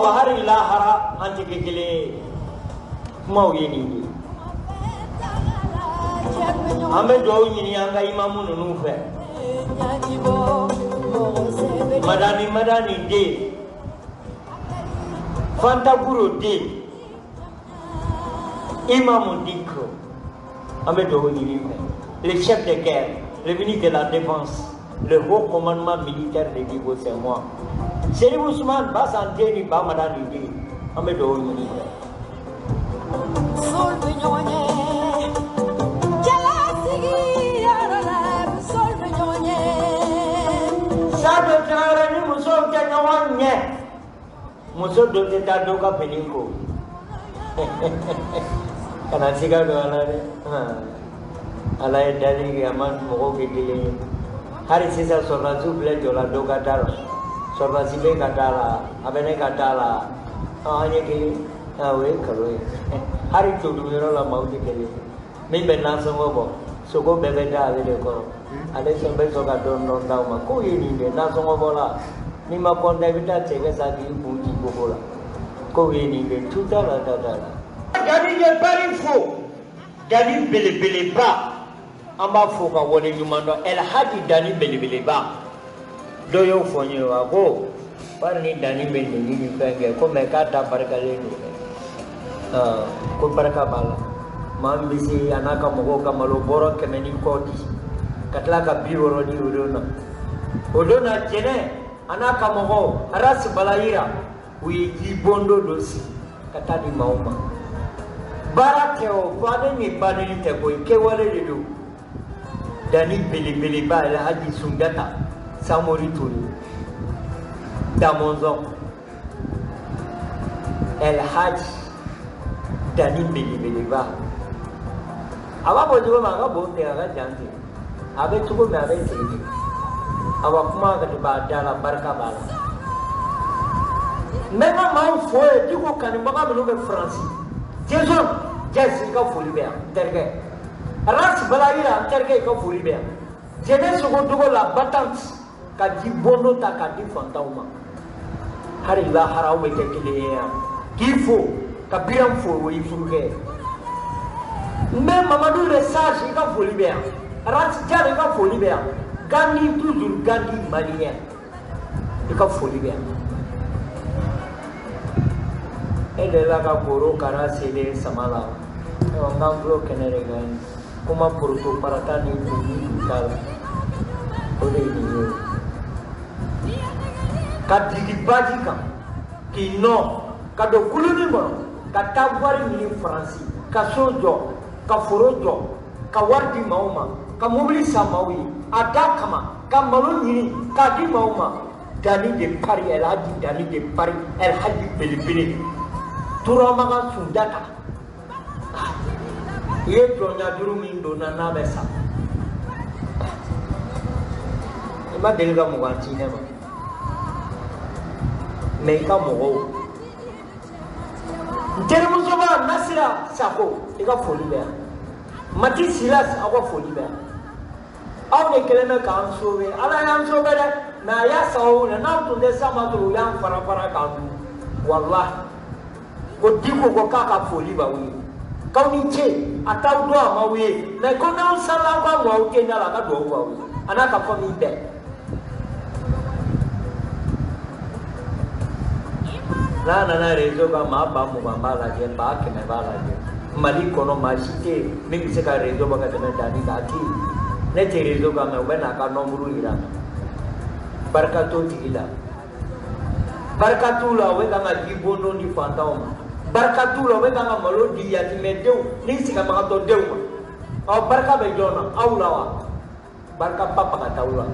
hari lahara anti kekele mau ini ame jauh ini angka imamu nunufe madani de fanta guru de imamu dikro ame jauh ini le chef de guerre le ministre de la défense le haut commandement militaire de Digo c'est moi Seri Ousmane Bassante ni Bamadani di ame do ni sol beñoñe jala sigi arala sol beñoñe sabe tara ni muso ke ñawanye muso do te ta do ka peninko kana siga do ala de ala e dali ke aman mo ke dile hari sisa sorna zuble jola do ka daro sorna sibe ka dala abene ka dala anye ke awe karo hari to do la mau ke le me be na so mo so ko be be da le ko ale so be so ka don don da ma ko yi ni be na so mo la ni ma kon da bi ta che ke sa ki bu ji ko la ko yi ni be tu da la dadi je bari fo dadi bele ba amba fo ka woni nyumando el hadi dani bele ba do yo fonyo ako par ni dani bele ni penge ko me ka ta barkale ni ko barka bala mam bisi anaka mogo ka malo boro ke meni koti katla ka biworo di odona jene anaka mogo aras balaira wi bondo dosi kata di mauma barake o bade ni te ko ke wale do dani bele ba el hadi sungata samori tuli damonzo el hadi dani bele ba aba bojo ma ga bo te ga janti abe tuko me abe tiri aba kuma ga ba dala barka bala mena ma fo e diko kan ba ga no be france jeson jessica folibea terge ras balaira terge ko folibea jene so go dugo la batante ka di bono ta ka di fantauma hari la harawe ke kile kifo ka biram fo wi fuge me mamadou le sage ka folibea ras jare ka folibea gandi toujours gandi malien ka folibea ele la ka boro kara sele samala ngamblo kenere gan kuma porto parata ni kala ode ni ka digi bajika ki no ka do kuluni mo ka tabwari ni franci ka sojo ka forojo ka wardi mauma ka mobili samawi adakama ka malo ni ka di mauma dani de pari el hadi dani de pari el hadi belibili tura maga sundata ye donya duru min dona na besa ima delga muganti ne ma me ka mo termo soba nasira sako ika foli be mati silas akwa foli be aw ne kelena kan sowe ala yan sobe de na ya sawo na tunde sama to yan para kan wallahi ko diko ko kaka foli ba wi kauni che ataw do ma wi na ko na sala ba mo ke na la ka do wa wi anaka ko mi be na rezo ba ma ba mo ba la je ba ke me ba la je mali kono ma shite mi se ka rezo ba ka tena dani ka ki ne te rezo ka me ba na ka no muru ira barkato tigila barkatu la we ka ma gibono ni fantauma barkatu la we ka ma malo di ya ti me dew ni sika ma to dew ma o barka be jona awla wa barka papa ka tawla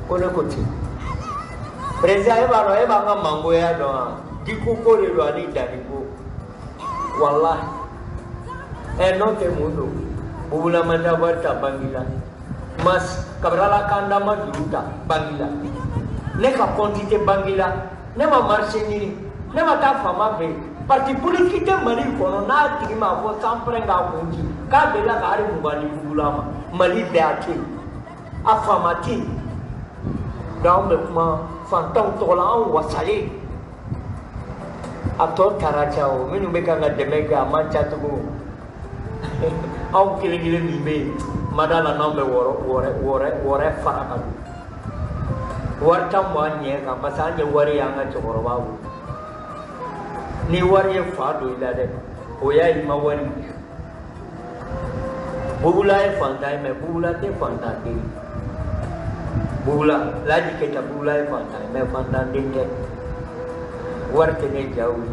ko ne ko ti preza e ba no e ba nga mango ya do diko ko le lo ani daniko wallahi e no te mundo bubula manda barta bangila mas kabrala kanda ma duruta bangila ne ka quantité bangila ne ma marché ni ne ma ta fama be parti politique te mali kono na tigi ma fo samprenga kunji ka be la gari mubani bubula ma mali be ati afamati daum be kuma fantam tola an wasale Ato tarachao, minu bekanga demeka manchatugo. Au kilingile mibe, madala nombe wore farakadu. Wartam wanye ka pasanya wari yanga chokorobabu. Ni wari fadu ilade, oya ima wari. Bugula fantai me bugula te fantai. Bugula lagi kita bugula fantai me fantai dingke. Warke ne jauh.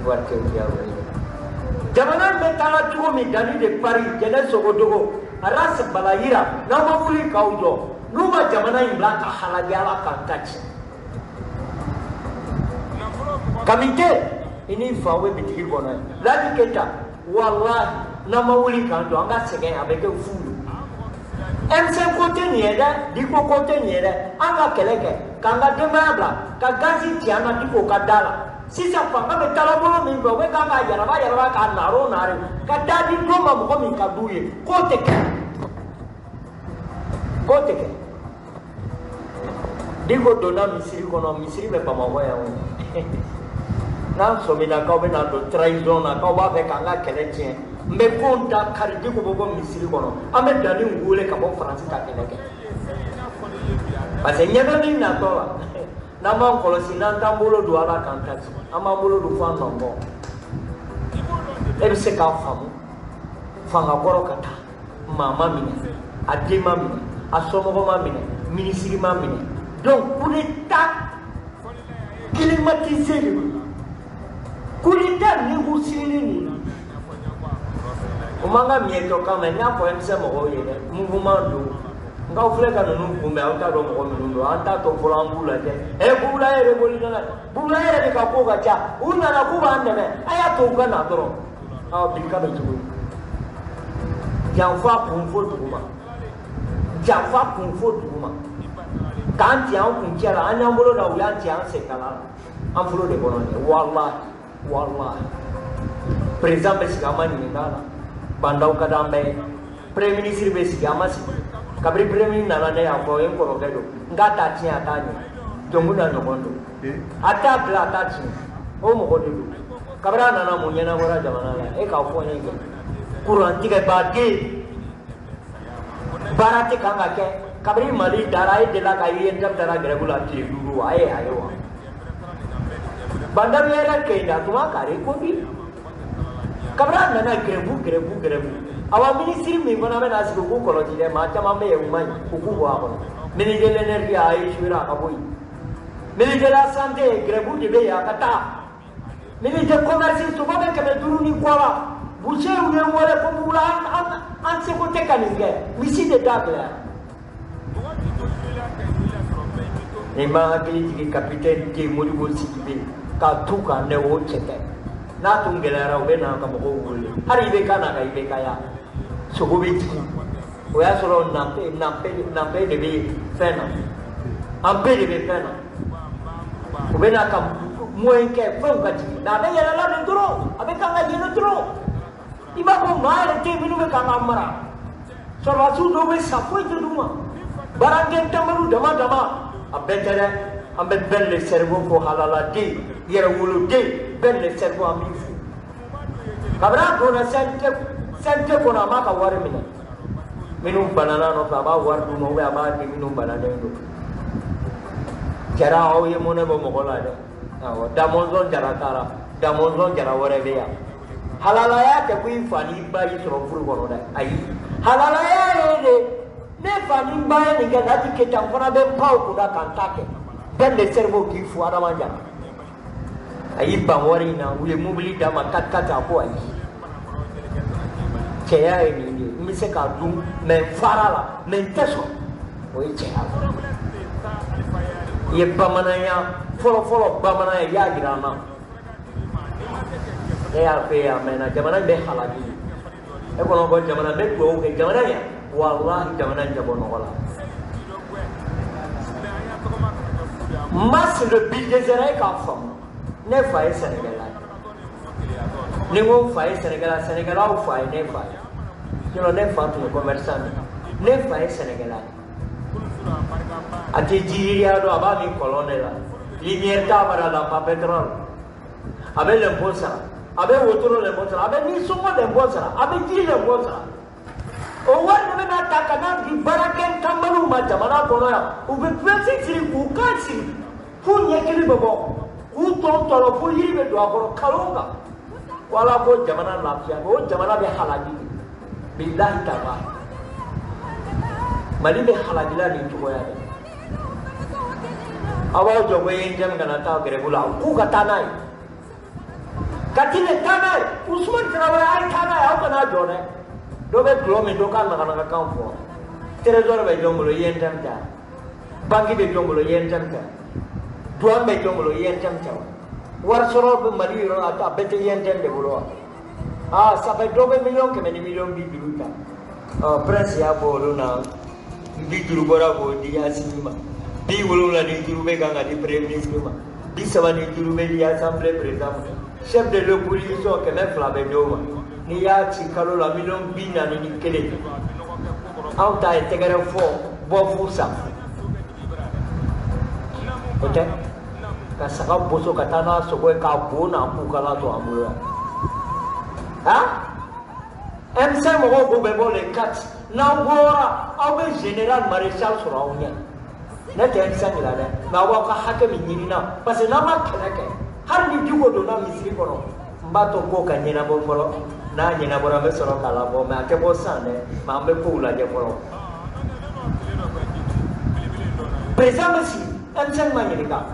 Warke jauh. Jamanan betala cukup midani de Paris jadi sogodogo. Aras balayira nama uli kaudo. Numa jamanan belaka halajala kantaj. Kamite ini fawe bitikir bonai. Lagi kita wallahi nama uli kaudo angkat segen abeke fulu. M5 côté ni ada, diko côté ni ada, anga keleke, kanga demabla, kagazi tiana diko kadala. Sisa panga betala bolo mingo, we kanga yaraba ka naro nare, kadadi doma mo mi kaduye, côté ke. Diko dona misiri kono misiri me pamawa ya won. Na so mina ka be na do trahison na ka wa be kanga keleke. Me konta karidi ko bobo misiri kono ame dani ngule ka bo France ta keleke parce nyaba ni na to na ma ko si na tambolo do ala kanta ama bolo do fa no mo e bi se ka famu fanga goro kata mama mine adema mine asomo ko mine ministre mine donc pour l'état climatisé kulita ni husini ni Umanga mieto kama na po emse mo yele mouvement do nga ofle ka no kumbe auta do mo minundo anta to fulambula je e bula ere bolina bula ere de ka ko ga cha una na kuba andeme aya to kana doro a bika be tugu janfa kumfo duma kan tian kun kera anya mbolo da uya tian se kala am fulo de bono wallahi président be sigamani ndala bandau kadambe prime minister be sigamasi kabri prime minister nana ne afo en koro kedo ngata ti atani jomuna no bondo ata bla atati o mo godo kabra nana munyana bora jamana la e ka fo nyenge kuran tiga bagi barati kanga ke kabri mali darai de la kai en dara gregula ti duru aye ayo bandar yera ke da tuma kare ko bi kabra nana grebu awa ministre mi bona mena sigo ko koloji de ma chama me umai ku wa ko ministre de l'énergie ai shura kaboi ministre de la santé grebu de be ya kata ministre de commerce to ba ke be duru ni kwala buje uye wala ko bula an se ko te kaninge misi de dagla e ma akili ki capitaine ke modi go sikibe ka tuka ne wo cheke na tungelera ubena kama ko wuli hari be kana ka ibe kaya so go be tiki o ya soro nampe de be fena ampe de be fena ubena kam moenke fonga ti na be yela la nduro abe kanga yeno nduro iba ko maere te binu be kanga mara so la su do be sapo de duma barangen tamaru dama abetere ambe belle cerveau ko halala di yera wulu di belle cerveau amifu kabra dona sente ko na maka wari minum banana no baba war du no be aba di minum banana ndo jara o ye mone bo mo kola de awo damonzon jara kala damonzon jara wore be ya halala ya ke ku fani ba yi so furu ko no de ayi halala ya de ne fani ba ni ga dati ke tamfona be pau ku da kantake belle cerveau ki fu adama jara ayi bangwari na ule mubili dama katkata ko ayi keya ni mi se ka dum men farala men teso o yi keya ye bamananya folo bamananya ya girana ya fe ya mena jamana be halaki e ko no go jamana be ko ke jamana ya wallahi jamana jabono wala mas le budget zera ka fam ne faye Sénégal ni mo faye Sénégal au faye ne faye kilo ne fa tu commerçant ne faye Sénégal ati jiriya do aba mi colonel Limieta para la petrol. Abe lemposa. Abe wotoro lemposa. Abe ni somo lemposa. Abe ti lemposa. O wani mena takana di baraken kambanu ma jamana kono ya. Ube pwesi siri ukasi. Fu nyekili bebo. Fu tolo fu yiri be do akoro kalonga. Wala ko jamana lafia. O jamana be halaji. Billahi ta'ala. Mali be halaji la ni tuko ya. Awal jogo yen jam kana ta gere bula ku kata nai. Katile tanai Usman Traore ai tanai au kana jone. Dobe glome dokan makana kampo. Trezor be jongolo yen jam ta. Bangi be jongolo yen jam ta. Duan be jongolo yen jam ta. War soro be mali ro ata bete yen jam de bulo. Ah sabe dobe million ke meni million bi biluta. Prince ya bolo na bi duru bora bo dia sinima. Di wulula di jurube ganga di premier ministre di sabani jurube di assemblée présidente chef de l'opposition que même flabe doma ni ya ci kalo la million bina ni kele auta e tegere fo bo fusa ote ka saka boso katana sogo ka bona ku kala to amuro ha MC mo go be bo le kat na gora abe général maréchal sorawnya na ten sangila de ma wa ka hakami nyina parce que na ma keleke har ni digo do na misri kono mbato ko ka nyina bo folo na nyina bo rambe soro kala bo ma ke bo sane ma mbe ko la je folo président Messi amsen ma nyika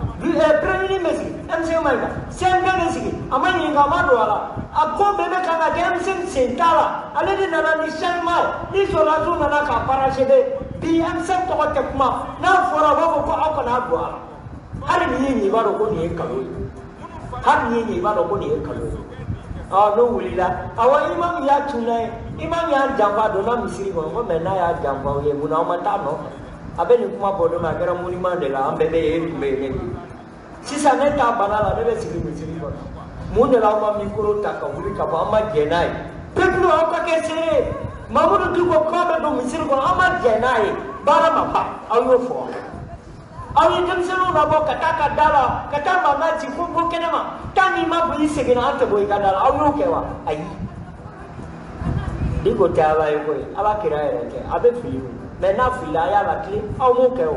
premier Messi amsen ma nyika senga Messi amani nga ma do ala akko bebe kanga demsen sentala ale de na ni shanma ni so la zo na ka parachede bi amsen to ko kuma na fora bo ko akona do ala har ni ba do ko ni kalo har ni ba do ko ni kalo no wulila awa imam ya tunai imam ya jamba do na misiri ko me na ya jamba ye muna ma ta no abeni kuma bodo ma gara monument de la ambebe e tumbe ne si sa ne ta banala ne be sigi misiri ko mun de la ma mikro ta ka wuli ka ba ma jenai peplo o ka ke sere mamudu du ko ko be do misiri ko ama jenai bara ma ba ayo fo ayi demseno na bo kata ka dala kata ma na ji ko kenema tani ma bu sigi na ta boy ka dala ayo kewa ayi digo ta ala ko ala kira ere ke abe fili mais na fila ya la clé au mo ke o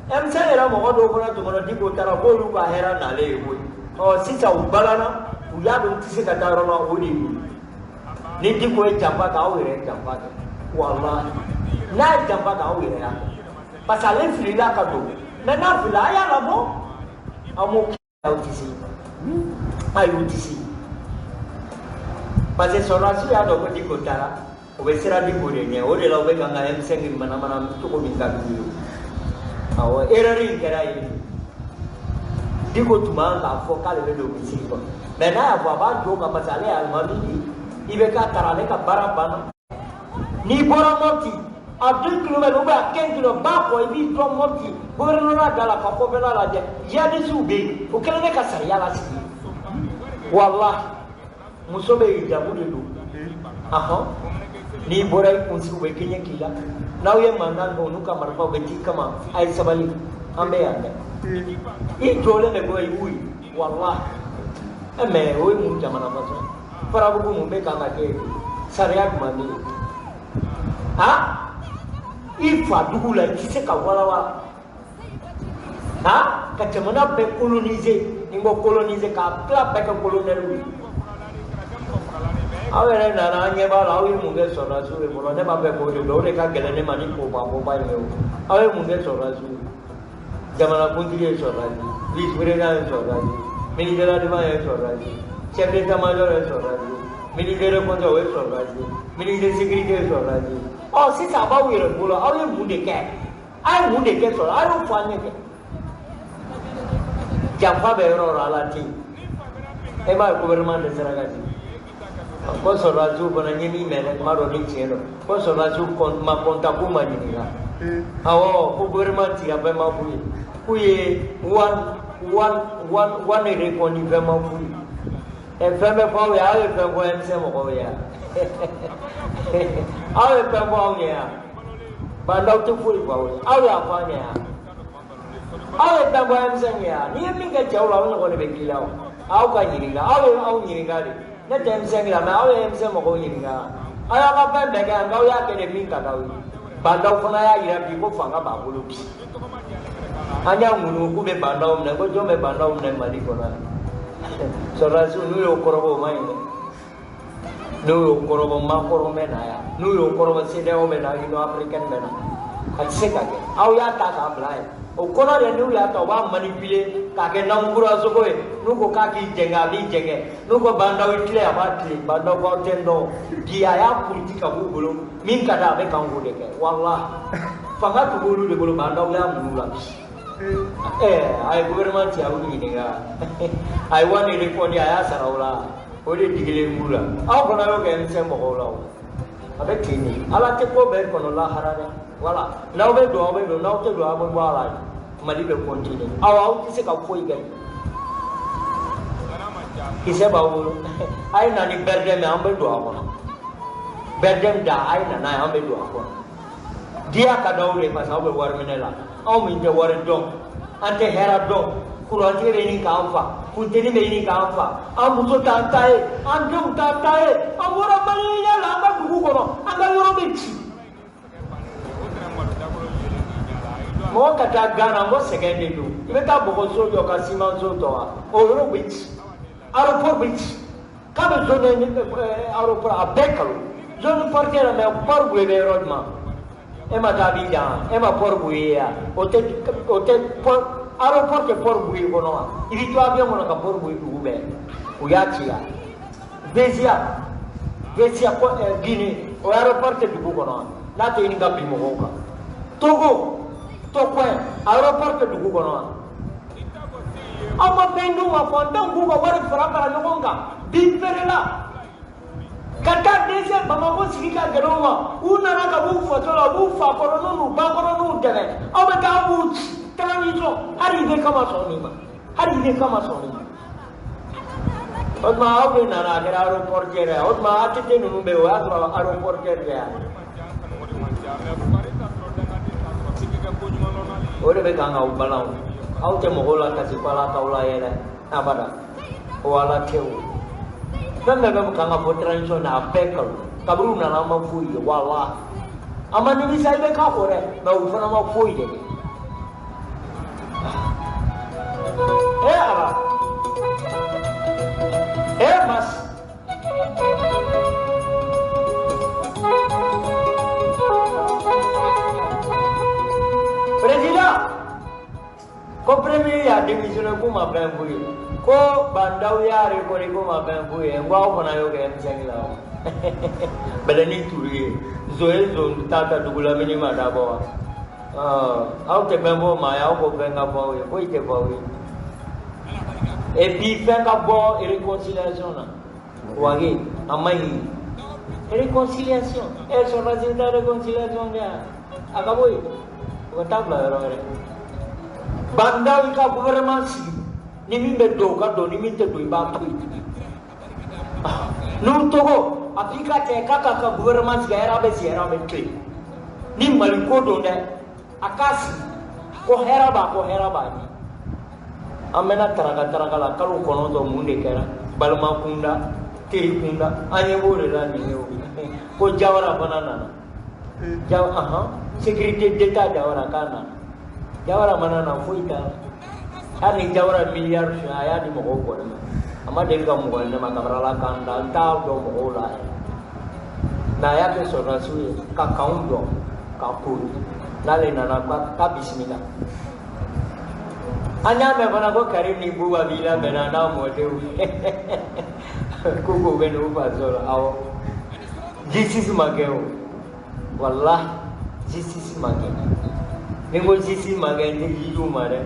MC era mo do ko na to mo digo tara ko lu ba hera na le ko o sisa u balana u ya do tisi ka taro na o ni digo e jamba ka o ere jamba ka wallahi na jamba ka o ere ya pasale fila ka do mais na fila ya la bo au mo ke o tisi ayu tisi parce que sonasi ya do ko digo tara obesera di bodenya ode la obeka nga M5 mana mana to ko minga biyo awo erari ngara yi diko tuma ka fo kale be do bisi ko mena abo ba jo ka pasale almami ibe ka tarale ka barabana ni bora moti a 2 km ba 15 km ba ko ibi to moti borona dala ka ko bela la je ya de sube o kele ka sariya la si wallahi musobe jabu de do aha ni borai kunsu be kenya kila naw ye mandan ko nuka marfa be tikama ay sabali ambe ande i jole me boy ui wallahi ame oi mun jamana maso para bu mun be kanga ke sariya mani ha i fa dugula kise ka wala wala ha ka jamana be coloniser ningo coloniser ka pla be ka coloniser awere na na nye ba la awi munge sora su e mo ne ba be ko do re ka gele ne mani ko ba ne o awi munge sora su jamana kuntiri sora ji lis were na sora ji mini jara de ba sora ji chebe ta ma lo sora ji mini jere ko jo we sora ji mini de security sora ji o si ta ba wi re bulo awi munde ke ai munde ke sora ai ro fa nye ke jampa be ro ra la ti e ba government de sara ga ji ko sorazu bana nyemi mele maro ni chero ko sorazu kon ma konta ku ma ni ga awo ko gouvernement ti abe ma buyi kuye one re ko ni be ma buyi e fe me ko ya e fe ko en se mo ko ya awe pe ko ya ba ndo tu fu ko awe afa ya awe tangwa emsengya ni minga jawla wona ko be kilaw aw ka yiringa aw yiringa de na temsengya ma aw emsemo ko yiringa aya ka ba be ga ngaw ya ke de minga daw bandaw fana ya yira bi ko fanga ba bolo bi anya ngunu ku be bandaw ne ko jome bandaw ne mali ko na so rasu nu yo korobo mai nu yo korobo ma koro mena ya nu yo korobo sede o mena ino african mena atseka ke aw ya ta ka blai o kono de nu ya to ba manipule ka ke nambura so ko nu ko ka ki jenga bi jenge nu ko bandaw itle aba tle bandaw ko tendo dia ya politika bu bolo min kada be kan go de ke wallah fanga to bolu de bolo bandaw ya munula ay gouvernement ya wuni ni ga ay wani re ko ni aya sarawla o de digile mula aw kono yo ke nse mo ko lawo abe kini ala te ko be kono la harane wala law be do law te do abo wala mali be continue aw kise ka foi ga kise ba wo ay na ni berde me ambe do abo berde da ay na ambe do abo dia ka dawre pa saw be war minela aw min te war do ante hera do kuranti re ni ka amfa kunteni me ni ka amfa amuto tantae andum tantae amora mali ya la ba dugu ko anga yoro be ci mo kata gana mo second do ibe ta bogo so do ka siman so to o yoro be ci aeroport be ci ka be zone ni aeroport abekalo zone portera me por buebe rodma ema Davida, ema por buia, ote por aeroport ke por bui kono, ibi to avion kono ka por bui ube, uyachia, Vesia ko Guinée, o aeroport ke dugu kono, na te ni gabi mo hoka, Togo, aeroport ke dugu kono, ama bendu ma fonda nguba wari fara para ngonga, bimperela. Kata desa bamako sika geroma una naka bu fotola bu fa korono nu ba korono dere abe ka bu tanito hari de kama sonima odma abe nana gera aeroport jere odma atite nu be wa aeroport jere ore be kanga ubalau au te mohola kasi pala kaula yere abada wala teu dan dalam kanga potranso na pekal kabru na nama fui wala amani bisa ibe ka hore na ufana ma fui de ala mas Presida compremi ya dimisione kuma ben fui ko bandau yare ko ni ko ma ben buye ngwa ko na yo ke msengila belani turi zoe zo tata dugula mini ma da bo au te ben bo ma ya ko ben ga bo ko ite bo et puis ben ga bo réconciliation na wagi amai réconciliation et son résultat de réconciliation ya akabo ko tabla ro bandau ka gouvernement ni min be do ka do ni min te do ba to no togo afika te kaka ka gouvernement ga era be tre ni mali ko do ne akasi ko hera ba ni amena taraga la kalu kono do munde kera balma kunda teri kunda anye bore la ni ko jawara banana sécurité d'état jawara kana jawara manana fuita hari jawara miliar saya di Mogo na ama del ga Mogo na makamara kanda ta do Mogo la na ya ke so rasu ka kaundo ka puri nale na ka bismillah anya me bana go karim ni buwa bila benana modeu kuku benu bazol aw jisis mageo wallah jisis mageo ningo jisis mageo ni yidu mare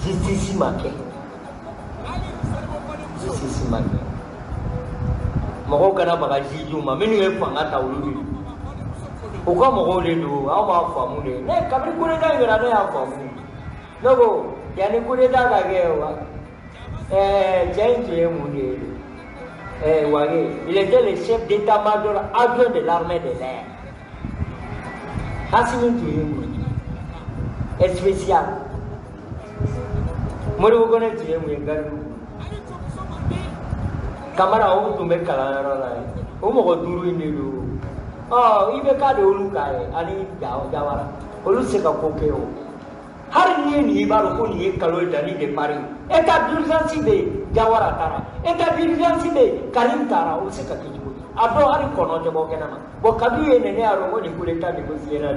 Jisi make mako kana baga jiju ma minu e fanga tawulu o ko mo le do aw ma famu le ne kabri kure da ngara ne ya famu nogo yani kure da ga ge wa jenje mu ne wage il était le chef d'état-major adjoint de l'armée de l'air Hassimi Touyou spécial Moro gonna see him Camara out to make a Omo Duru in you. Oh, even Kado Lukai, Ani Jawara, Oluseka Kokeo. Hari ni baru pun ye kalau dari de Paris. Eta dirigensi de Jawara Tara. Eta dirigensi de Karim Tara Oluseka Kijubu. Abro hari kono jabo kenama. Bo kadu ye nene aromo ni kuleta di kusiera.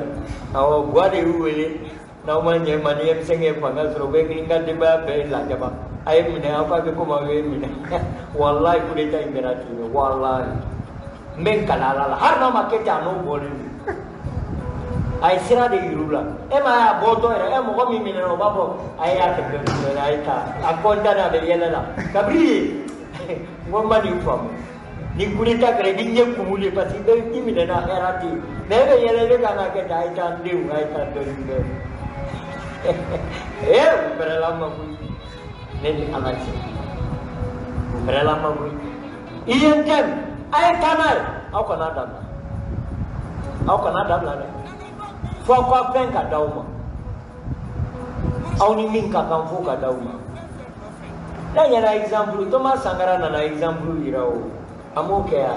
Awo gua de uwele. Namanya mani em senge pangal serobe keringat de ba be la jaba. Ayam mine apa ke kuma we mine. Wallahi kuleta imberati. Wallahi. Men kalala har nama keta no boleh. Ai sira de irula ema boto era emo ko mi mineno babo ai ate ke ai ta akonda na be yela la kabri ngomba ni fam ni kulita kre dinye kumuli pasi de ti minena era ti be be yela de kana ke dai ta ndu ai ta do ndu berlama bu neni amasi berlama bu iyan kan ai kanal au kana dam la Fokwa penka dauma. Au ni minka kamfuka dauma. Nanya na example, Thomas Sankara na example irao. Amoke ya.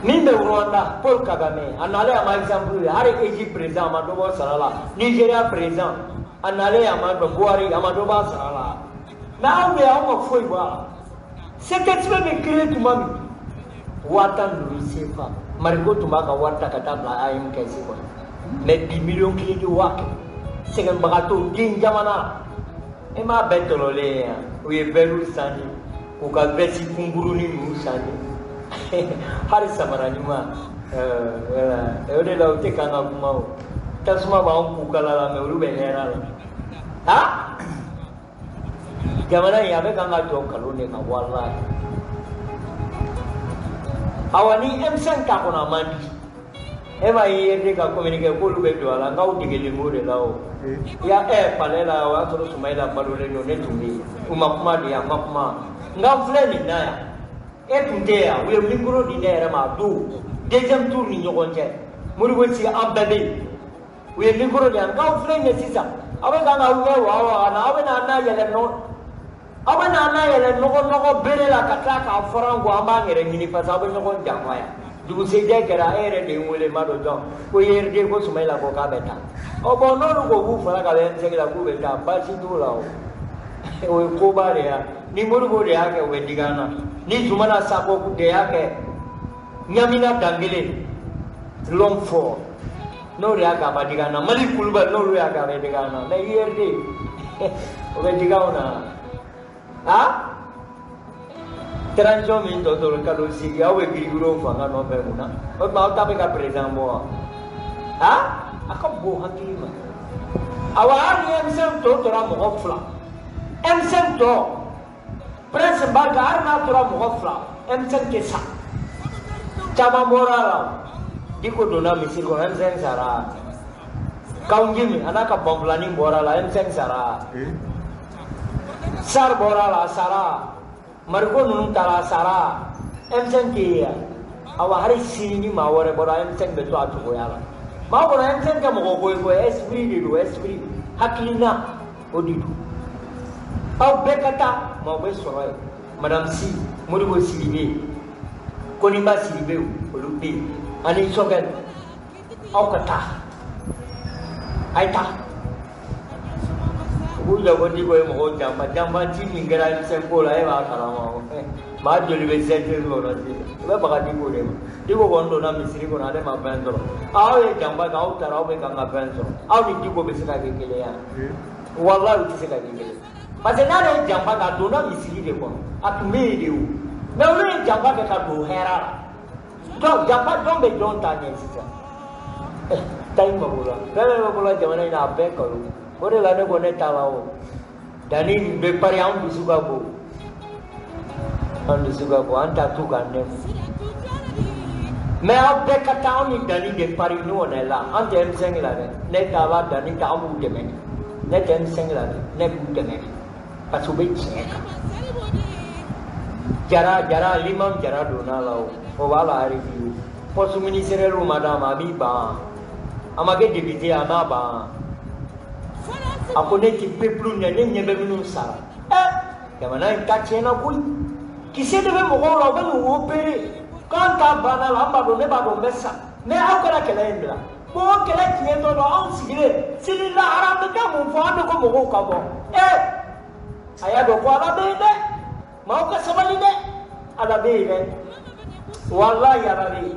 Mimbe Rwanda, Paul Kagame, anale ama example, hari Egypt president Amadoba Sarala, Nigeria president, anale Amado Buhari Amadoba Sarala. Na au ya ama foi ba. Seketwe me créer tumami. Watan Lucifer. Marigo tumaka wata katabla ayam kaisi ko. Mais 10 millions qui du wak. C'est un barato din jamana. E ma betolo le o ye beru sani. O ka besi kunguru ni musani. Hari samara nyuma. E ode la o te kanga kuma o. Tasuma ba on kukala la me uru be hera la. Ha? Jamana ya be kanga to kalone ka wallahi. Awani M5 ka kona mandi. Ema yende ka communique ko lube do ala ngau digeli ngure lao. Ya palela wa toro sumaila balole no netumbi. Kuma dia makma. Ngam fleni naya. Tuntea we mikro di nere ma do. Deuxième tour ni nyogonje. Muri wesi ambebe. We mikro di ngam fleni sisa. Awe kanga uwe wa na awe na yele no. Awe na yele no bere la kataka forango amangere ngini pasabe no jamaya. Du sejak kera ere de ngule mado jong ko yerde ko sumaila ko kabeta o bono ko bu fara ka ben segala ku beta basi tu lao o ko bare ya ni muru bo de ake o digana ni sumana sako ku de ake nyamina dangile long for no ria ka ba digana mali kulba no ria ka be digana na yerde o be digana ha Tranjo min to kalau sigi awe guru fanga no be muna o ma ta be ka president mo ha akam bo hakima awa ni emsem to ra mo gofla emsem to prince bagar na to ra mo gofla emsem ke sa chama morala diko dona misir ko emsem sara kaungi anaka bomblani morala emsem sara sar morala sara Margo nunung tara sara, emsen kia, awak hari sini mawar bora emsen betul atu goyala. Mau bora emsen kamu goy esprit esprit, hakilina, odidu. Au bekata mau besorai, madam si, murigo silibe, konimba silibe, olubi, ani sokan, au kata, aita. Buja bodi ko mo jamba ti mingara sempola e ba kala ma joli be sente lo na ti be baga di ko de di ko gondo na misiri ko na de ma bendo aw e jamba ga uta raw be kanga bendo aw ni di ko be sika ke kele ya wallahi ti sika ke kele pa se na de jamba ga do na misiri de ko atume de u na we jamba ga ka do hera do jamba do be don ta ne sisa time bola jamana ina be ko Ore lane ko ne talao dani be pare am bisuga ko anta tu kanne me ab de kata ni dani de pare no ne la ante em sengla ne tala dani ta amu de me ne tem sengla ne bu de me pasu be cheka jara limam jara dona lao o wala ari bi posu ministere ru madama bi ba amage debite ama ba ako ne ti peplu ne ne nyebe minu sara yamana intachena kui kise debe mo ko ro be no opere kanta bana la ba do ne ba do mesa ne akora kele ndra mo kele tie to do on sigire sini la haram da mo fo ando ko mo ko ka bo aya do ko ala be de mau ka sabali de ala be de wallahi ala be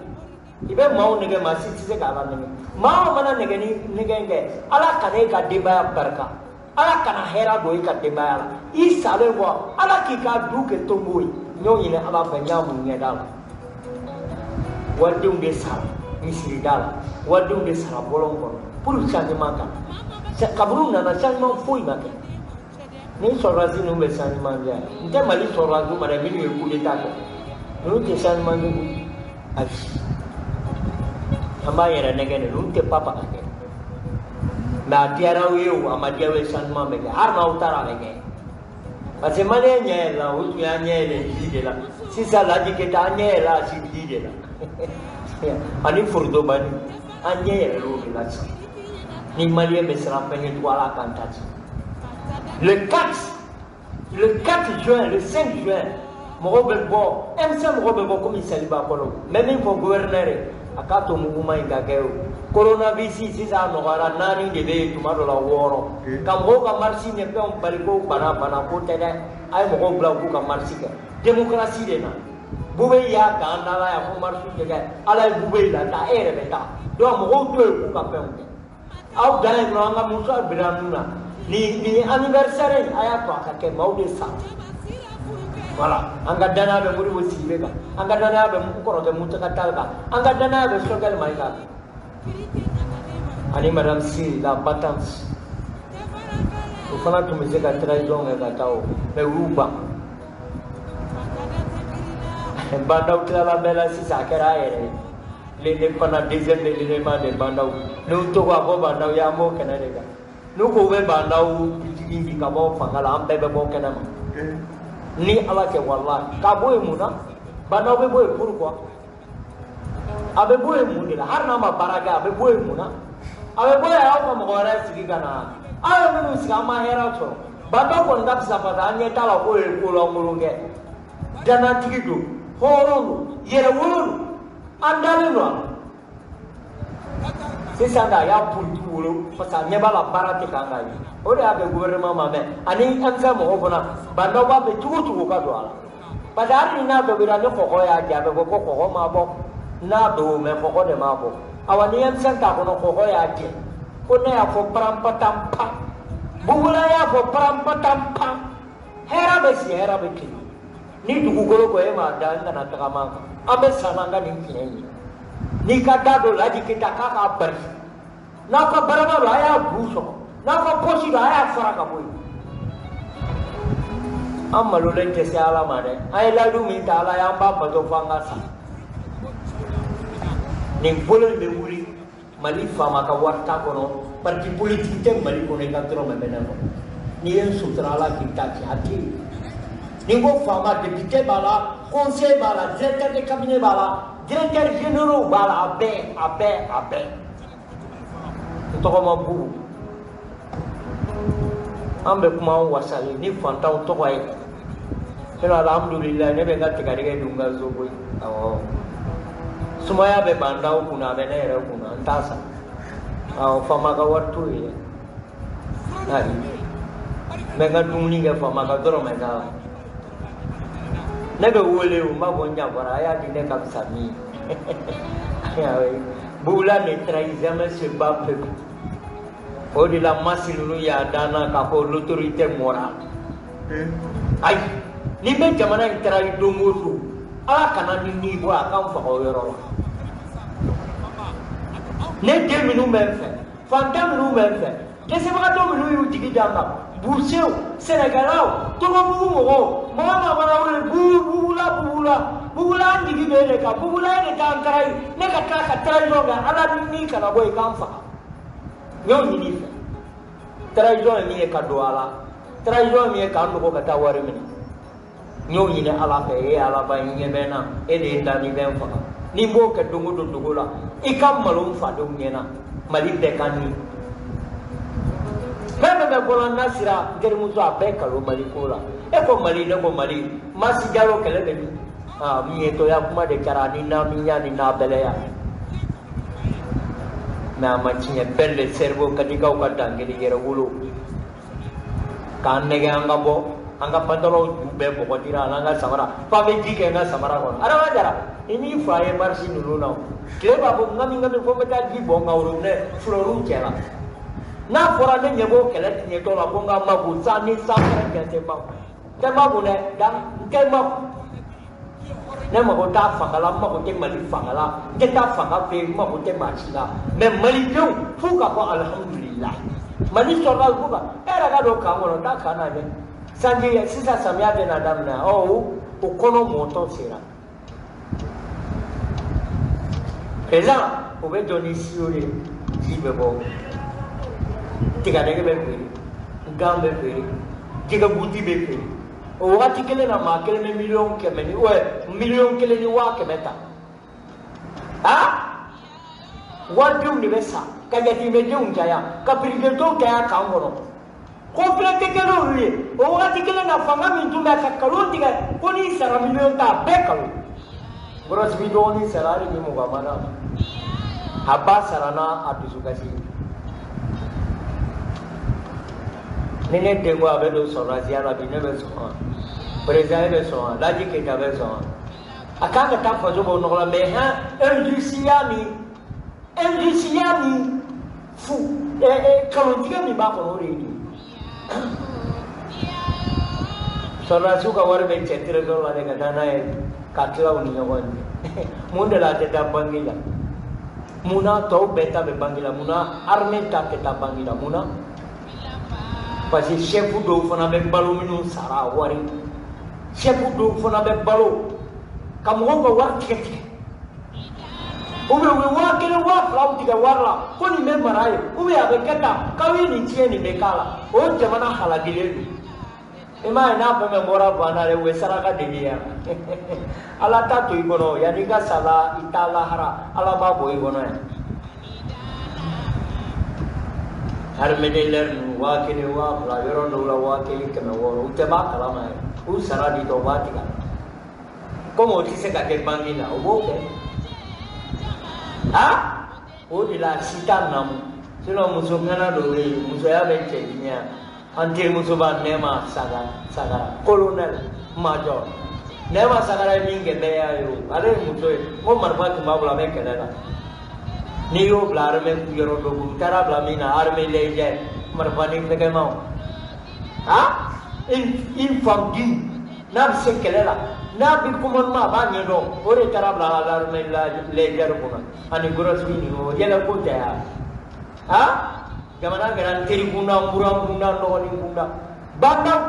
ibe mau nege masi tise ka ala nege mau mana nege ni nege nge ala kane ka deba barka ala kana hera do ka deba ala isa be wo ala ki ka du ke to boy nyo yine ala ba nyamu nge dal wadum de sal misiri dal wadum de sal bolon ko pour changement ka kaburu na changement foi ma ke ni sorazi no be changement ja nte mali sorazi mara mini e coup d'état ko no te changement de aji amba yera nege ne no te papa ake na tiara weu amadia we changement me har na utara me parce que mané nye la ou tu a nye le jide la si ça la dit que ta nye la si jide la ani furdo bani anye ro la ni malie me sera peine toi la cantate le 4 juin le 5 juin mo be bo MC mo be bo commissaire ba ko même pour gouverneur akato muguma ingageo coronavirus si ça no gara nani de be tumaro la woro kam ho ka marsi ne pe on bari ko bana ko tede ay mo ko bla ko ka marsi ka démocratie de na bube ya ka ndala ya ko marsi de ala bube la ta ere beta do mo ko to ko ka pe au dai no nga musa biramuna ni anniversaire aya to ka ke maude sa voilà anga dana be muri wosi be ka anga dana be mu ko roge mutaka talka anga dana be sogal mai ka ani madame si la patence o fana to me se ka trahison ga tao me ruba bandau la bela si sa kera ere le pana deuxième de l'élément de bandau no to wa bo bandau ya mo kana de ga no ko be bandau bi ka bo fangala ambe be bo kana ni ala ke wallahi ka boy muna bandau be boy pourquoi abe boy muna har na ma baraga abe boy muna abe boy ya ko mo gore sigi kana ayo minu siga ma hera to bandau ko ngap sa pada anye tala ko e ko lo mulunge dana tigido horo yere wolo andale no c'est ça da ya pour du wolo parce que nyeba la barate kanga yi o de abe gouvernement ma me ani amsa mo ofona bando ba be tugu ka do ala badari na be bira ne ko ya ja be ko ma bo na do me ko de ma bo awani amsa ta ko no ko ya je ko ne ya ko pram patam pa bugula ya ko pram patam pa hera be si hera be ki ni dugu goro ko e ma da na ta ma abe sananga ni kinyi ni kata do laji kita kaka ber na ka barama do aya buso na ka posi do aya fara ka boy amma lo len ke sala mare ay la du mi ta la ya ba ba do fanga sa ni bolon be wuri mali fama ka warta ko no parti politique te mali ko ne ka tro me bena ko ni en sutra la kita ki ati ni go fama député bala conseil bala directeur de cabinet bala directeur général bala abe to ko ma bu ambe kuma wasali ni fanta to ko ay kala alhamdulillah ne be ngati ka de dunga zo boy awo sumaya be bandau kuna be ne re kuna antasa aw fama ka wartu ye ari me ga dumni ga fama ka doro me ga ne be wole o ma bonya bara ya di ne ka sami ya we bula ne trahison se ba pe o de la masilu ya dana ka ko l'autorité morale ay ni be jamana trahi do ngosu ala kana ni bo aka fa ko yoro ne de minu menfe fanta minu menfe de se ba do minu yu tigi jamba burseu senegalao to ko bu mo mama bara wala bula ndigi be le ka bula ne ta karai ne ka trai lo ga ala ni kana boy kamfa yo ni ni trai lo ni ka do ala trai lo ni ka ndo ko ka ta wari mini nyo ni ne ala pe e ala ba ni be na e de nda ni ben fa ni bo ka dungu dungu la e kam malum fa do ni na mali de kan ni Pembe bola nasira ngeri muzo abeka lo mali kola. Eko mali nego mali. Masi jalo kele bebi. Ah mieto ya kuma de karani na minya ni na beleya. Na machinya belle servo kadika ukata ngeri yero gulu. Kan nege angabo anga pandalo be bokotira anga samara. Pabe jike anga samara kono. Ara wajara. Ini faye marsi nulu na. Kleba bo ngami fometa di bonga urune floru chela. Na fora ne nyebo kele tinyeto la bonga mabu sani samara kete ma. Te mabu ne dan ke ma. Ne mabu ta fangala mabu te mali fangala. Ke ta fanga fe mabu te machila. Me mali jo fuka ko alhamdulillah. Mali sola fuka. Era ga do kamono ta kana ne. Sanji sisa samya be na damna. Oh ukono moto sira. Eza obe doni siore jibe bo tiga dege be pe gambe pe tiga buti be pe o wati kele na ma kele me million kemeni o million kele ni wa kemeta ha wa dum ni besa ka jati me dum jaya ka pirge to kaya ka ngoro ko plate kele uri o wati kele na fanga mi dum ka kalu tiga ko ni sara million ta be kalu Boros video ni salari ni mugamana haba sarana atusukasi nene tengo abedo sorazia la bine beso prezai beso laji keta beso akanga tafa jobo nola meha endisiami fu kalontiga mi ba ko redi sorazuka warbe chetire do la de gadana Katla uninya wani, munda la teta bangila, muna tau beta be bangila, muna arme ta teta bangila, muna pasi shefu do fana be balo minu sara wari, shefu do fana be balo, kamu ngomba war tiket, ube wa kene wa flau tiga warla, koni me marai, ube abe kata, kawi ni tieni bekala, o jamana halagile. Ema na pe me mora bana le wesara ka dedia ala ta to ibono ya diga sala itala hara ala ba boy bono ya har me de ler wa kene wa bla yoro no la wa ke ke me wo ute ba kala ma u sara di to ba tiga como dice ka ke bangina o bo ke ha o di la sita nam sino muso ngana do le muso ya be che nya Antir musuban nema sagara colonel major nema sagara minge beya yo ale muso mo marfa tuma bla me kelala ni yo blar me yoro do tara bla mina arme leje marfa ni ke mau ha in famdi na se kelela na bi kumon ma ba ni do ore tara bla arme leje ro ani goros ni no yela ko ta ha Gamana garan teri guna murang guna noni guna bandang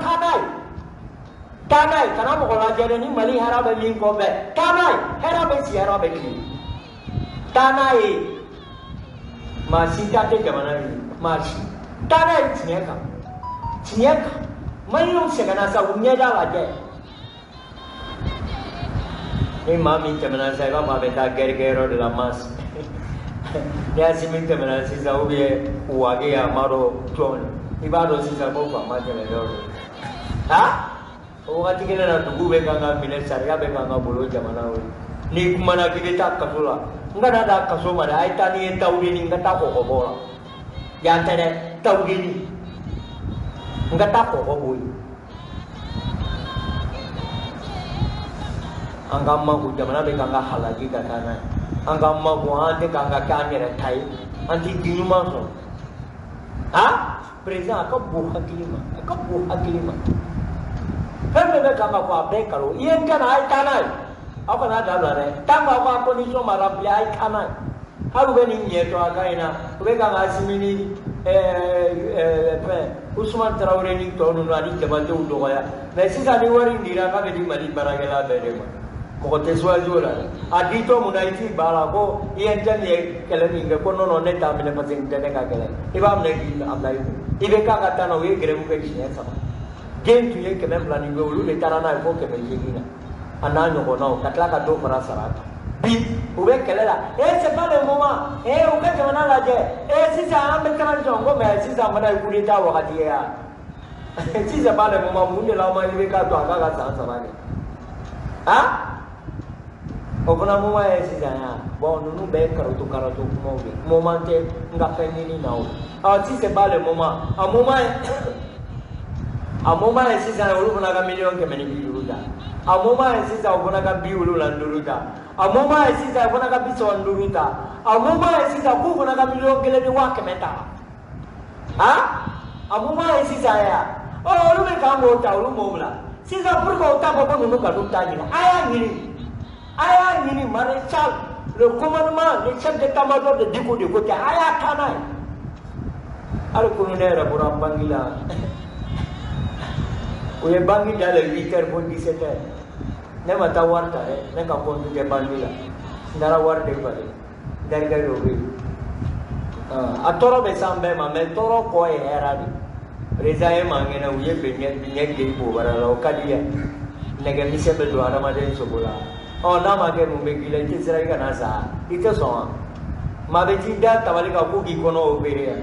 tanai karena mau kalau jadi ni mali hara beli kobe tanai hara beli tanai masih tak ada gamana ni masih tanai ciaka mali orang segala saunya dah aja ini mami gamana saya kan mami tak ger-gero dalam mas Dia simin kamera sisa ubi uwage ya maro tuon ibado sisa bofa maje le yo ha o gati kele na dugu be kanga mine saria be kanga bolo jamana wi ni kumana kibeta kasula ngada da kaso mara ai tani tauri ni ngata ko bola ya tane tauri ni ngata ko boy anggamma ku jamana be kanga halagi katana Anggamma gua ante kanga kamera thai anti dinuma so ha presa ka buha kilima pembe be kanga ko abe kalo ien kana ai tanai apa na dala re tamba ko ko ni so mara bli ai kana haru be ni nyeto akaina be kanga simini Usman Traore ni to no ani jabal do do ya me sisa ni wari ndira ka be di mali baragela be de Kau tesuai juga, adito munaiti bala ko iyan jan ye kelani ke kono no neta mine pasing jane ka kelani. Iba mnegi amlai. Ibe ka kata no ye geremu ke chine sama. Game tu ye kemem planning go ulu le tarana ko ke be yegina. Ana no ko no katla ka do para sarata. c'est pas le moment. Au cas où on a la si ça a un mécanisme, mais si ça m'a un coup d'état au radia. Si c'est pas le moment, vous ne l'avez pas eu qu'à toi, ça va. Hein? Au bout d'un moment, c'est ça. Bon, nous nous baissons carotte, moment, on va faire une now. Alors, si c'est pas le moment, un moment, c'est ça, on a un million qui m'a dit. A moment c'est ça on a biulu landuruta a moment c'est ça on a biso landuruta a moment c'est ça pour on a million kele de wa kemeta a moment c'est ça ya oh le ka mo ta lu mo la c'est ça pour ko ta ko no ka du ta ni aya ni maréchal le commandement le chef d'état-major de Diko de côté aya kana al colonel pour bangila ou est bangi dans les 8h pour 17h. Ne mata warta ne ka kontu ke bangi la ndara warde bale darga robe atoro be sambe ma me toro ko e heradi reza e mangena uye benye ke bo bara la kadiya nege mise be do arama de sobola o na ma ke mu be gile ti sira ga na sa ite so ma be jinda tawali ka ku ki kono obere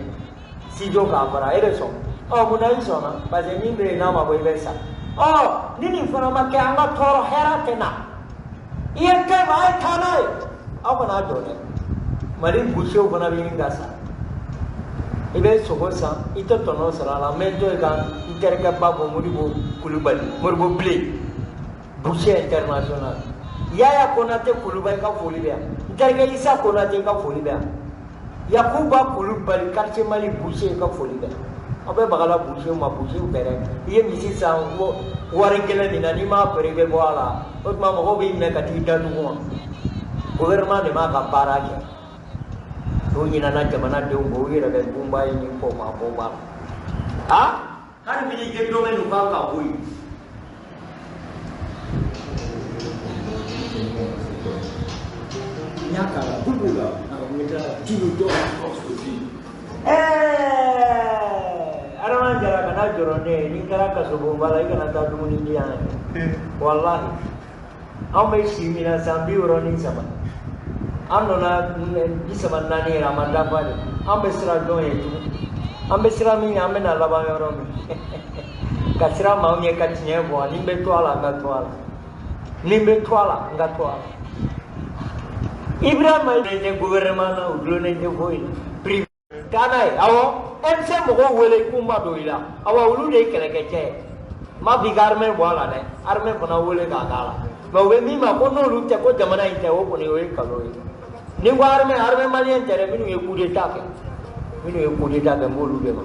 si jo ka bara ere so oh munai sona base ni bre na ma boy besa oh nini fona ma ke anga thoro hera tena ye ke vai thana abana dole mari busho bana bi ngasa ibe sogosa ito tono sala mento ga interga babo muri bo kulubali muri bo play bushe international yaya konate kulubali ka foli be interga isa konate ka foli be yakuba kulubali quartier mali bushe ka foli be abe bagala boucher ma boucher pere ye misi sa wari kele ni nani ma pere be boala otma mo be ne ka ti dadu ko gouvernement de ma ka para ke to ni na jamana de ngo yira be bumba ni ko ma bomba kan bi ni ke do me nu ka boy nyaka la bubula ngeta tulu do aussi Araman jara kana jorone ni kara kasubu bala ikana ta dumuni dia wallahi ambe simina sambi uroni sama anona bisama nani ramanda bale ambe sira doye tu ambe sira mi ambe na laba yoromi kasira maunye katinye bo ni be twala ngatwala ni be twala ngatwala Ibrahim ne gouvernement na udlone ne boy Kanai, awo, MC mogo wele kumba doila. Awa ulu de kelekece. Ma bigarme wala ne. Arme kona wele gagala. Ma we mi ma kono lu te ko jamana inte o koni we kaloi. Ni wa arme malien tere minu ye coup d'état ke. Minu ye coup d'état ke molu de ma.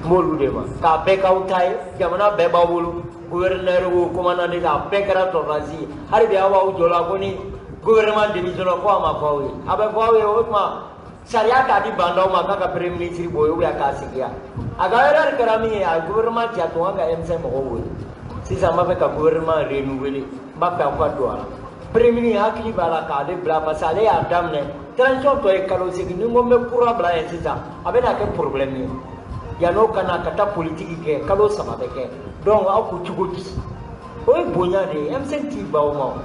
Molu de ma. Ka be ka utai jamana be ba wulu. Gouverneur o commandant de la pekara to razi. Hari be awa u jola koni gouvernement démissionnaire ko ma ko we. Abe ko we o ma Syariah tadi bandau maka ke Premier Ministri boyo ya kasih ya. Agak kerami ya gouvernement jatuh agak MC mau. Si sama mereka gouvernement renouvelé, maka apa doa. Premier Ministri akli bala kade berapa sale adam ne. Transport tu kalau segini ngombe pura bala yang sisa. Apa nak problem ni? Ya no kana kata politik ke kalau sama beke. Dong aku cukup. Oi punya deh MC tiba mau.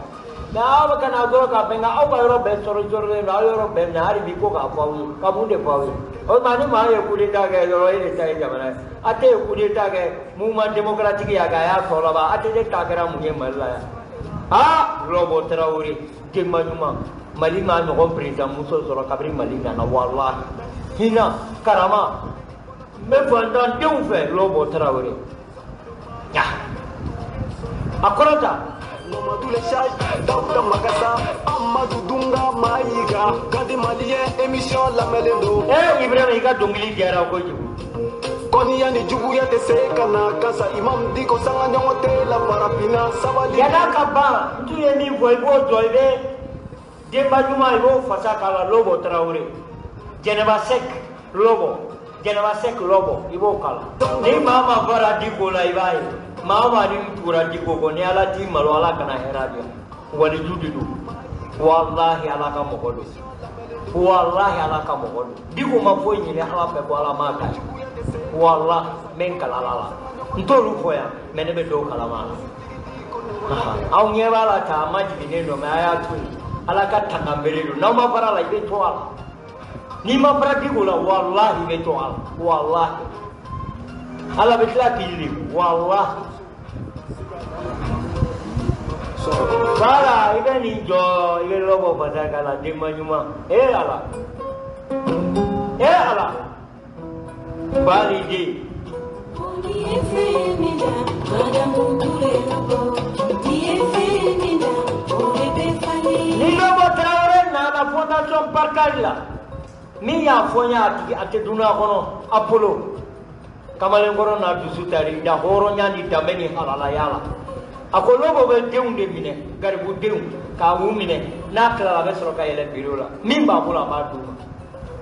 Nah, bukan agak apa enggak apa orang besar-besar ni, orang benar ni kau kamu deh kau. Oh mana mana yang kudeta ke orang ini saya zaman. Ate kudeta ke movement demokratik ya gaya soal apa? Ate je takera mungkin malah. Robot terawuri, cuma malima orang perintah musuh soal kabri malina na wallah. Hina karama. Membantu dia ufek robot terawuri. Ya. Akurata. Mamadou Lechage, Daouda Makassa, Amadou Dunga Maïga, Gadi Malien, émission La Melendo. Ibrahim Ika Dungili Diara Koju. Koni yani jugu ya te sekana kasa imam diko sanga nyongote la parapina sabali. Yana kaba, tu yemi voibo joibe, demba juma ibo fasa kala lobo traure. Geneva sek lobo, ibo kala. Ni mama bara diko la ibai. Mama ni tura diko ko ni ala ti malo ala kana heradia wali judidu wallahi ala ka mogodo diko ma foy ni ala pe ko ala maka wallahi men kala lala ntolu foya men be do kala mala aw ɲɛ b'a la ta a ma jiginnen don mais a y'a to yen ala ka tanganbere don n'aw ma fara la i bɛ to a la n'i ma fara diko la walahi i bɛ to a la walahi ala bɛ tila k'i yiri walahi voilà i bɛ nin jɔ i bɛ dɔ bɔ fasaka la denba ɲuman ala ala balide ni lobo Traoré nana fondation partage la min y'a fɔ n ye a tɛ dunuya kɔnɔ Apollo kamalenkɔrɔ n'a dusu tari da hɔrɔnya ni danbe ni halalaya la a ko lobo bɛ denw de minɛ garibudenw k'a u minɛ n'a tilala a bɛ sɔrɔ ka yɛlɛ biro la min b'a bolo a b'a d'u ma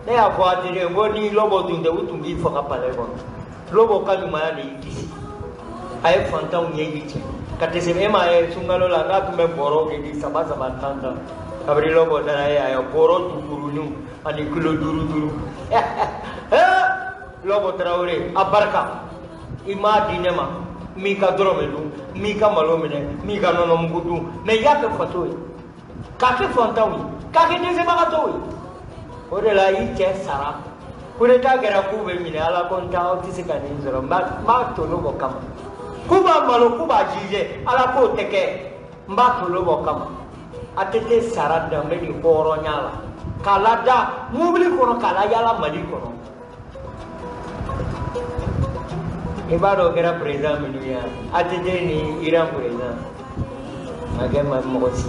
ne y'a fɔ a teri n ko ni lobo tun tɛ u tun b'i faga palais kɔnɔ lobo ka ɲumanya de y'i kisi a ye fantanw ɲɛji cɛ ka tɛsɛ e ma ye sunkalo la n'a tun bɛ bɔrɔw de di saba tan kabiri lobo nana ye a ye bɔrɔ duuruninw ani kilo duuru lobo Traoré a barika i m'a di ne ma min ka dɔrɔmɛ dun min ka malo minɛ min ka nɔnɔmugu dun mais i y'a kɛ faso ye k'a kɛ fantanw ye k'a kɛ dɛsɛbagatɔw ye o de la i cɛ sara coup d'état kɛra k'u bɛ minɛ ala ko n tɛ aw tɛ se ka nin sɔrɔ n b'a to lobo kama k'u b'a malo k'u b'a jije ala k'o tɛ kɛ n b'a to lobo kama a tɛ tɛ sara danbe ni hɔrɔnya la k'a lada mobili kɔnɔ k'a la yala Mali kɔnɔ i b'a dɔn o kɛra président minnu ye ATT ni Iran président a kɛ mɔgɔ si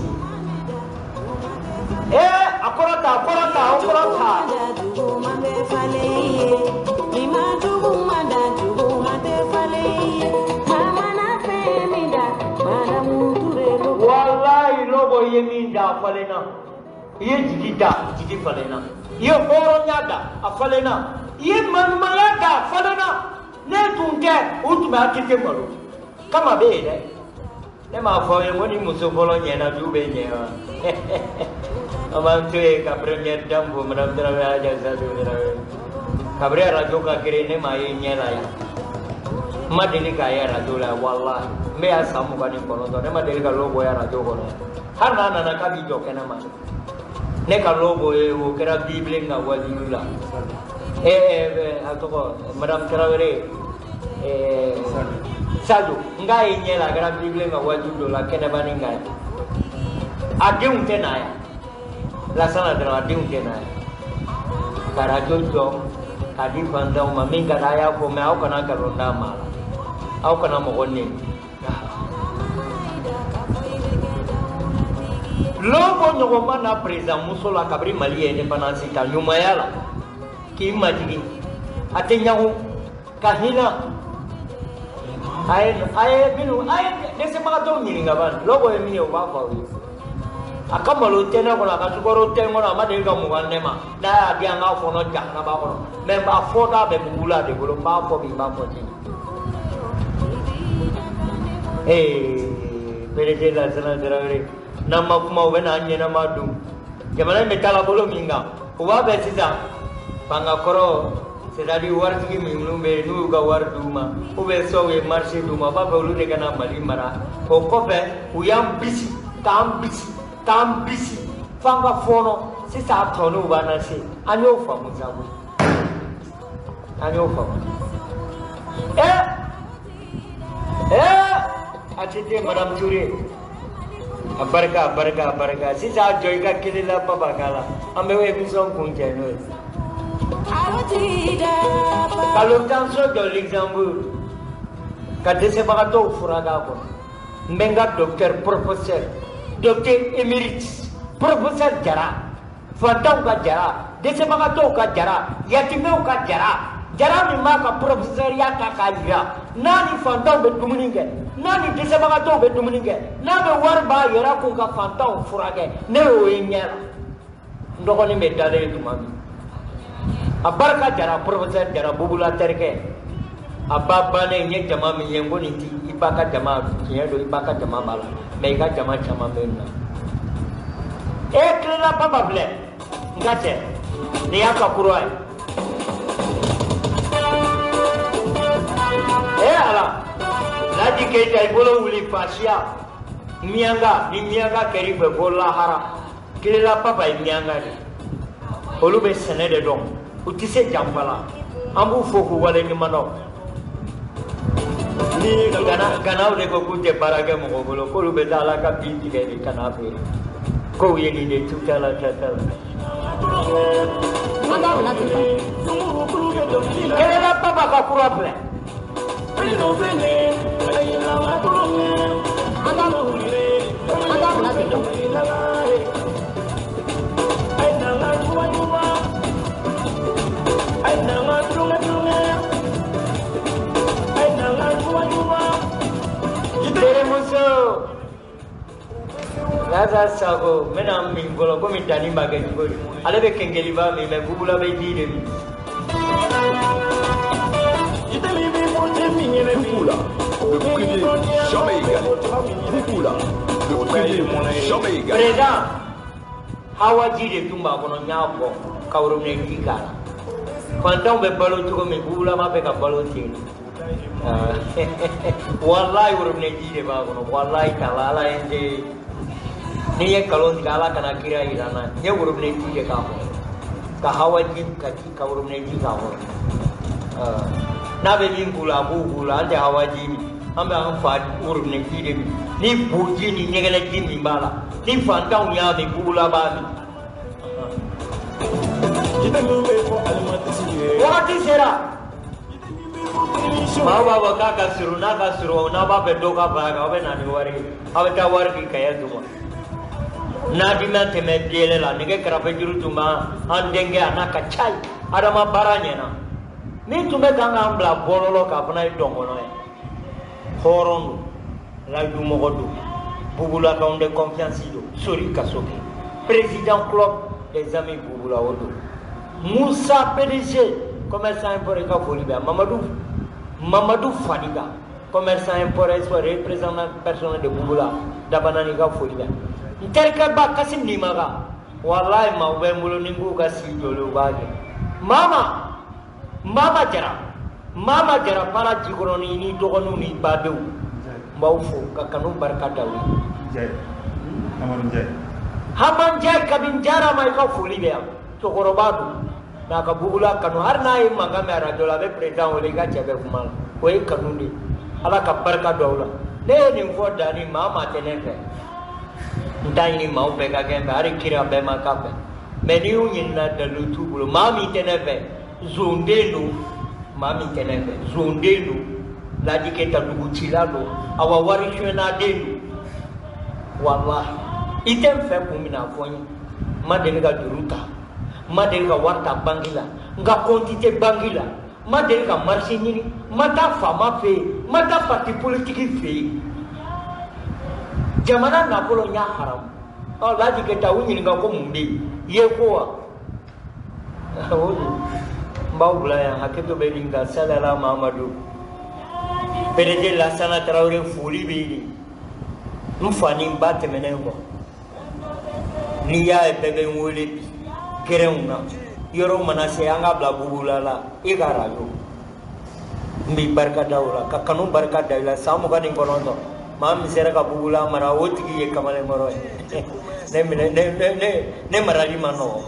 ye a kɔrɔta o kɔrɔta wallahi lobo i ye min da a falenna i ye jigi da jigi falenna i ye hɔrɔnya da a falenna i ye manumanya da a falenna ne tun tɛ u tun bɛ ATT malo kama bɛ yen dɛ ne m'a fɔ aw ye ko ni muso fɔlɔ ɲɛna du bɛ ɲɛ wa an b'an to yen ka première dame fo madame Traoré Aja Traoré kabiri arajo ka girin ne m'a ye ɲɛ la yan n ma deli k'a ye arajo la walahi n bɛ yan san 29 ne ma deli ka lobo ye arajo kɔnɔ hali n'a nana k'a b'i jɔ kɛnɛma ne ka lobo ye o kɛra bibilen ka wajibi la a tɔgɔ madame Traoré Sadio n k'a ye ɲɛ la a kɛra bibilen ka wajibi dɔ la kɛnɛbani kan a denw tɛ na yan Lassana Dramane a denw tɛ na yan ka arajo jɔ k'a di fantanw ma min ka d'a y'a fɔ mais aw kana nkalon d'a ma aw kana mɔgɔ nɛni lobo ɲɔgɔnma na président muso la kabiri Mali ye indépendance ta ɲumanya la k'i majigi a tɛ ɲagu ka hinɛ a ye dɛsɛbagatɔw ɲininka bani lobo ye min ye o b'a fɔ aw ye a ka malo tɛ ne kɔnɔ a ka sukaro tɛ n kɔnɔ a ma deli ka mugan ne ma n'a y'a di an k'a fɔnɔ jahanaba kɔnɔ mais n b'a fɔ n'a bɛ bugu la de bolo n b'a fɔ bi n b'a fɔ ten PDG Lassana Traoré n'an ma kuma u bɛ n'an ɲɛnama dun jamana in bɛ taa bolo min kan u b'a bɛn sisan fangakɔrɔ c'est-à-dire waritigi minnu bɛ yen n'u y'u ka wari d'u ma ou bien soit u ye marché d'u ma u b'a fɛ olu de ka na Mali mara o kɔfɛ u y'an bisi k'an bisi f'an ka fɔɔnɔ sisan a tɔ n'u b'an na se an y'o faamu sago an y'o faamu ATT madame Touré a barika sisan a jɔ i ka kelen la papa k'a la an bɛ émission kuncɛ n'o ye ka l'obtention de Luxembourg ka dɛsɛbagatɔw furakɛ a kɔnɔ n bɛ n ka docteur émérite professeur Jara fantanw ka Jara dɛsɛbagatɔw ka Jara yatimɛw ka Jara min b'a ka professeuria ta k'a jira n'a ni fantanw bɛ dumuni kɛ n'a ni dɛsɛbagatɔw bɛ dumuni kɛ n'a bɛ wari b'a yɛrɛ kun ka fantanw furakɛ ne y'o ye ɲɛ la n dɔgɔnin bɛ dalen tuma min a barika Jara professeur Jara bubula terikɛ a ba bannen n ye jama min ye n ko nin ti i ba ka jama tiɲɛ don i ba ka jama b'a la mais i ka jama caman bɛ yen nɔ tilela papa filɛ n ka cɛ nin y'a ka kura ye ala Ladi Keita i bolo wuli fasiya mianga ni mianga keri be bola hara kilela papa mianga ni olube sene de don utise jambala ambu foku wale ni mano ni gana ule ko kuje barage mo golo ko lube dala ka binti de kana fe ko yeli de tutala tatala kilela papa ka kuraple Laza sago mena mingolo ko mitani bagay ko ale be kengeli ba mi me bubula be dire mi itali be mo temi ne bubula le privé jamais égalé bubula le privé jamais égalé Président hawaji de tumba kono nyabo kawro ne kikala fantaw be balo to mi bubula ma be ka balo tin wallahi wuro ne dire ba kono wallahi kala ende ni ye kalon kala kana kira irana ye wuro ne dire ka ho ka hawaji ka ki ka wuro ne dire ka ho na be yin kula bubula ande hawaji ambe an fa wuro ne dire ni buji ni nyegala jimi bala ni fantaw ya mi bubula ba mi wakati sera Baba waka kasuru na ba bedoka baga obe na ni wari abe ta wari ki kaya duma na di na teme diele la nige karape juru tuma andenge anaka chai adama baranya na ni tume kanga ambla bololo ka bana idongono e horon la du mogodu bubula ka onde confiance do sori kasoke président club des amis bubula wodo Moussa PDG commerçant import ka foliba Mamadou Fadiga commerçant import soit représentant personnel de bubula dabanani ka foliba interka ba kasim ni maga wallahi ma be mulo ningu ka si jolo bage mama jara para jikoroni ni dogonu ni badou mbawfo ka kanu barkata wi haman jay kabin jara mai ka foliba to korobadu na ka bugula kanu har na yi magame radio la be président wole ga jabe kuma ko yi kanu ni ala ka barka dawla ne ni fo dani mama teneke ndai ni mau be ga gembe ari kira be ma ka be me ni unyin na da lutu bulo mami tenebe zondelu la diketa dugu chilalo awa wari shwena delu wallahi item fe kumina fonyi madeni ga duruta madel ka warta bangila nga kontite bangila madel ka marché nyini mata fama fe mata parti politique fe jamana na polo nya haram o laji ke tawu nyini nga ko mumbi ye ko awodi mbaw blaya haketo be linga salala mamadou PDG la sana Traoré fuli bi mfani mbate menengo ni ya bebe ngole kereuna yoro manase anga bla bubula la igara yo mbi barka dawla ka kanu barka dawla samu ga din konondo mam sera ka bubula mara otigi ye kamale moro ne marali mano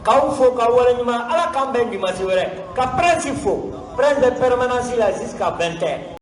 ka ufo ka wala nyima ala kambe ndi masiwere ka principe fo prince de permanence la jusqu'à 20 ans